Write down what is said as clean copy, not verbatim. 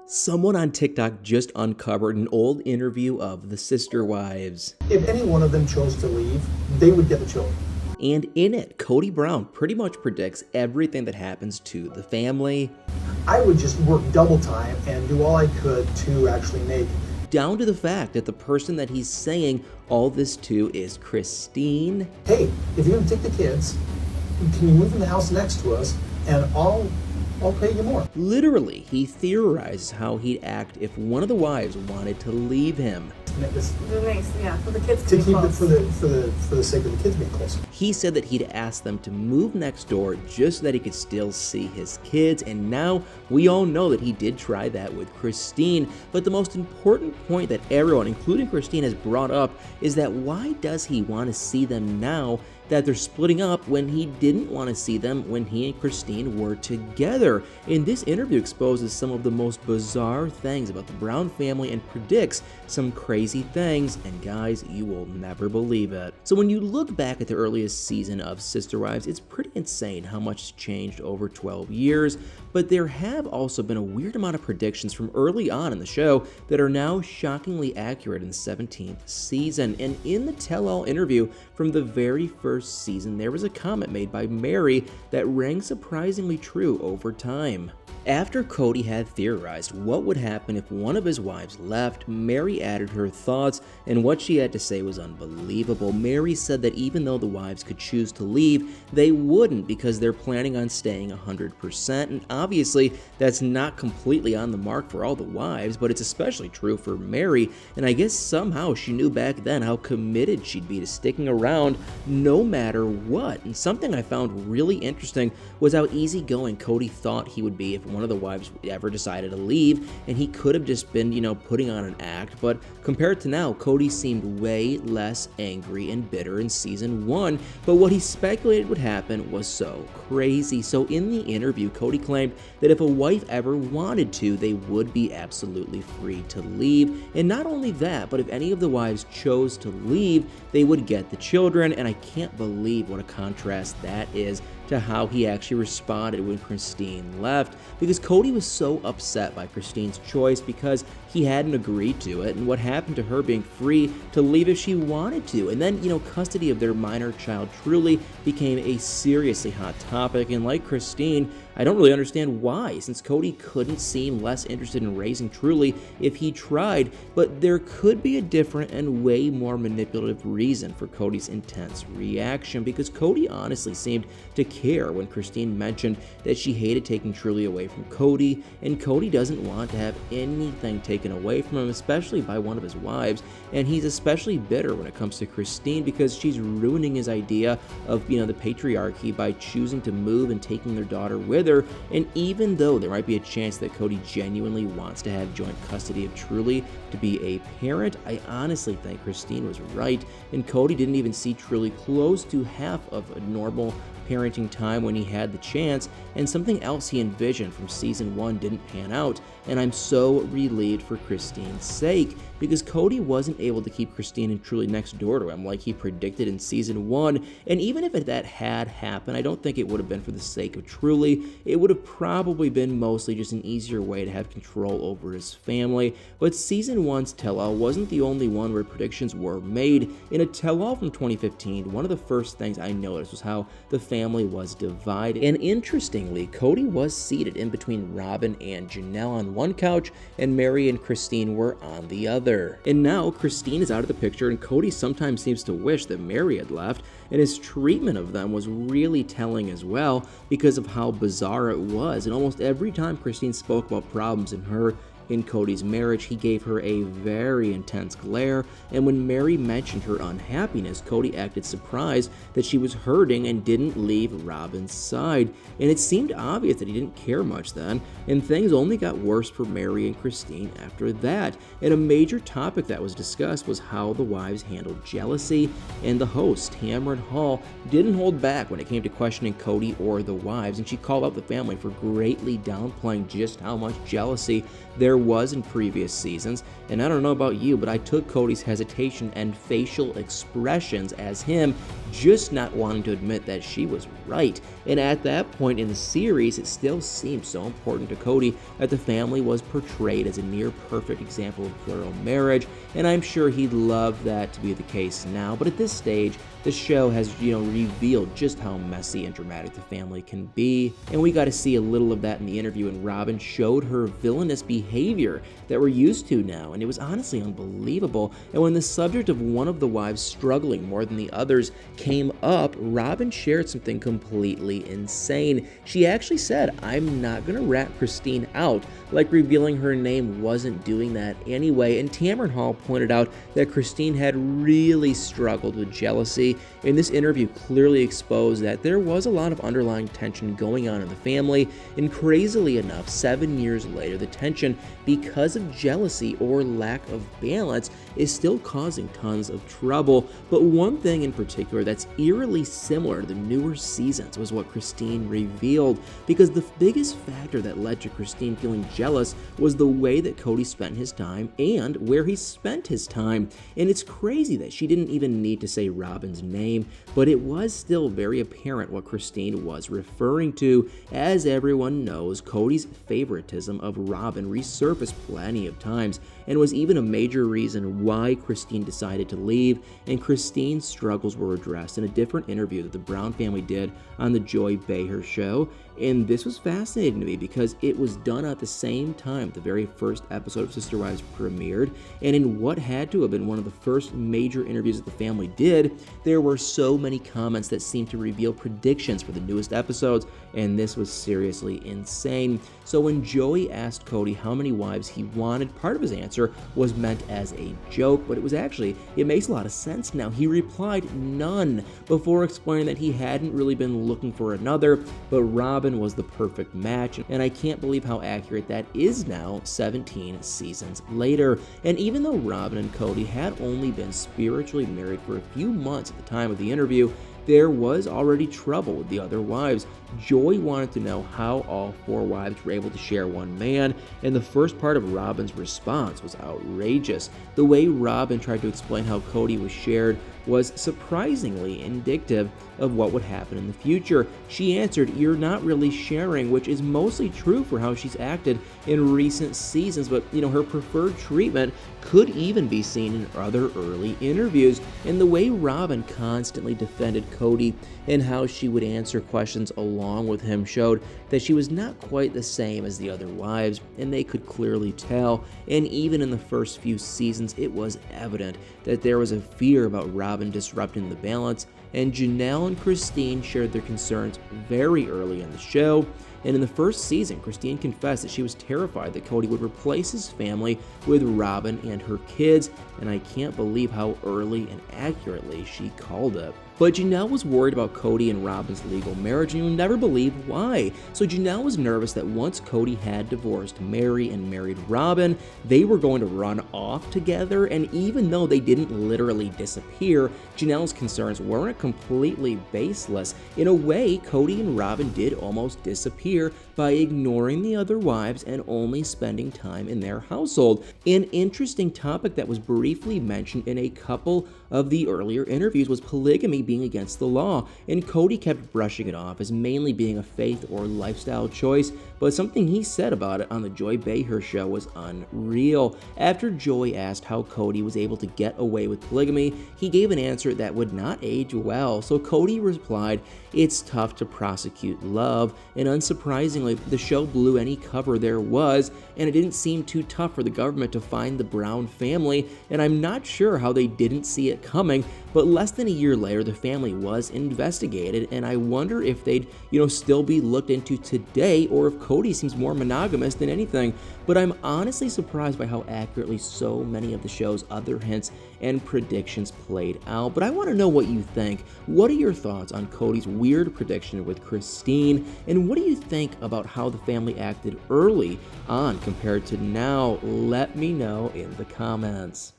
Someone on TikTok just uncovered an old interview of the sister wives. If any one of them chose to leave, they would get the children. And in it, Kody Brown pretty much predicts everything that happens to the family. I would just work double time and do all I could to actually make it. Down to the fact that the person that he's saying all this to is Christine. Hey, if you're gonna take the kids, can you move in the house next to us and I'll pay you more. Literally, he theorizes how he'd act if one of the wives wanted to leave him. For the kids to keep it for the sake of the kids being close. He said that he'd asked them to move next door just so that he could still see his kids, and now we all know that he did try that with Christine. But the most important point that everyone, including Christine, has brought up is that why does he want to see them now that they're splitting up when he didn't want to see them when he and Christine were together? And this interview exposes some of the most bizarre things about the Brown family and predicts some crazy things, and guys, you will never believe it. So when you look back at the earliest season of Sister Wives, it's pretty insane how much has changed over 12 years, but there have also been a weird amount of predictions from early on in the show that are now shockingly accurate in the 17th season. And in the tell-all interview from the very first season, there was a comment made by Mary that rang surprisingly true over time. After Kody had theorized what would happen if one of his wives left, Mary added her thoughts, and what she had to say was unbelievable. Mary said that even though the wives could choose to leave, they wouldn't because they're planning on staying 100%, and obviously that's not completely on the mark for all the wives, but it's especially true for Mary, and I guess somehow she knew back then how committed she'd be to sticking around no matter what. And something I found really interesting was how easygoing Kody thought he would be if one of the wives ever decided to leave, and he could have just been, putting on an act. But compared to now, Kody seemed way less angry and bitter in season 1, but what he speculated would happen was so crazy. So in the interview, Kody claimed that if a wife ever wanted to, they would be absolutely free to leave. And not only that, but if any of the wives chose to leave, they would get the children. And I can't believe what a contrast that is to how he actually responded when Christine left, because Kody was so upset by Christine's choice because he hadn't agreed to it, and what happened to her being free to leave if she wanted to. And then, custody of their minor child truly became a seriously hot topic, and like Christine, I don't really understand why, since Kody couldn't seem less interested in raising Truly if he tried, but there could be a different and way more manipulative reason for Kody's intense reaction, because Kody honestly seemed to care when Christine mentioned that she hated taking Truly away from Kody, and Kody doesn't want to have anything taken away from him, especially by one of his wives, and he's especially bitter when it comes to Christine because she's ruining his idea of, the patriarchy by choosing to move and taking their daughter with her. And even though there might be a chance that Kody genuinely wants to have joint custody of Truly to be a parent, I honestly think Christine was right, and Kody didn't even see Truly close to half of a normal parenting time when he had the chance, and something else he envisioned from season 1 didn't pan out, and I'm so relieved for Christine's sake, because Kody wasn't able to keep Christine and Truly next door to him like he predicted in season 1, and even if that had happened, I don't think it would have been for the sake of Truly. It would have probably been mostly just an easier way to have control over his family. But season 1's tell-all wasn't the only one where predictions were made. In a tell-all from 2015, one of the first things I noticed was how the family was divided, and interestingly, Kody was seated in between Robin and Janelle on one couch, and Mary and Christine were on the other. And now Christine is out of the picture, and Kody sometimes seems to wish that Mary had left, and his treatment of them was really telling as well because of how bizarre it was. And almost every time Christine spoke about problems in Kody's marriage, he gave her a very intense glare, and when Mary mentioned her unhappiness, Kody acted surprised that she was hurting and didn't leave Robin's side, and it seemed obvious that he didn't care much then, and things only got worse for Mary and Christine after that. And a major topic that was discussed was how the wives handled jealousy, and the host, Tamron Hall, didn't hold back when it came to questioning Kody or the wives, and she called out the family for greatly downplaying just how much jealousy there there was in previous seasons, and I don't know about you, but I took Kody's hesitation and facial expressions as him just not wanting to admit that she was right. And at that point in the series, it still seemed so important to Kody that the family was portrayed as a near perfect example of plural marriage, and I'm sure he'd love that to be the case now. But at this stage, the show has, revealed just how messy and dramatic the family can be, and we got to see a little of that in the interview when Robyn showed her villainous behavior that we're used to now, and it was honestly unbelievable. And when the subject of one of the wives struggling more than the others came up, Robyn shared something completely insane. She actually said, "I'm not gonna rat Christine out," like revealing her name wasn't doing that anyway. And Tamron Hall pointed out that Christine had really struggled with jealousy, and this interview clearly exposed that there was a lot of underlying tension going on in the family, and crazily enough, 7 years later, the tension because of jealousy or lack of balance is still causing tons of trouble. But one thing in particular that's eerily similar to the newer seasons was what Christine revealed, because the biggest factor that led to Christine feeling jealous was the way that Kody spent his time and where he spent his time. And it's crazy that she didn't even need to say Robyn's name, but it was still very apparent what Christine was referring to. As everyone knows, Kody's favoritism of Robyn resurfaced plenty of times and was even a major reason why Christine decided to leave, and Christine's struggles were addressed in a different interview that the Brown family did on the Joy Behar show. And this was fascinating to me because it was done at the same time the very first episode of Sister Wives premiered, and in what had to have been one of the first major interviews that the family did, there were so many comments that seemed to reveal predictions for the newest episodes, and this was seriously insane. So when Joey asked Kody how many wives he wanted, part of his answer was meant as a joke, but it makes a lot of sense now. He replied none, before explaining that he hadn't really been looking for another, but Robyn was the perfect match, and I can't believe how accurate that is now 17 seasons later. And even though Robyn and Kody had only been spiritually married for a few months at the time of the interview, there was already trouble with the other wives. Joy wanted to know how all 4 wives were able to share one man, and the first part of Robyn's response was outrageous. The way Robyn tried to explain how Kody was shared was surprisingly indicative of what would happen in the future. She answered, "You're not really sharing," which is mostly true for how she's acted in recent seasons, but her preferred treatment could even be seen in other early interviews. And the way Robyn constantly defended Kody and how she would answer questions along with him showed that she was not quite the same as the other wives, and they could clearly tell. And even in the first few seasons, it was evident that there was a fear about Robyn disrupting the balance, and Janelle and Christine shared their concerns very early in the show. And in the first season, Christine confessed that she was terrified that Kody would replace his family with Robyn and her kids, and I can't believe how early and accurately she called it. But Janelle was worried about Kody and Robyn's legal marriage, and you'll never believe why. So Janelle was nervous that once Kody had divorced Mary and married Robyn, they were going to run off together. And even though they didn't literally disappear, Janelle's concerns weren't completely baseless. In a way, Kody and Robyn did almost disappear by ignoring the other wives and only spending time in their household. An interesting topic that was briefly mentioned in a couple of the earlier interviews was polygamy being against the law, and Kody kept brushing it off as mainly being a faith or lifestyle choice, but something he said about it on the Joy Behar show was unreal. After Joy asked how Kody was able to get away with polygamy, he gave an answer that would not age well. So Kody replied, "It's tough to prosecute love," and unsurprisingly, the show blew any cover there was, and it didn't seem too tough for the government to find the Brown family, and I'm not sure how they didn't see it coming. But less than a year later, the family was investigated, and I wonder if they'd, still be looked into today, or if Kody seems more monogamous than anything. But I'm honestly surprised by how accurately so many of the show's other hints and predictions played out. But I want to know what you think. What are your thoughts on Kody's weird prediction with Christine, and what do you think about how the family acted early on compared to now? Let me know in the comments.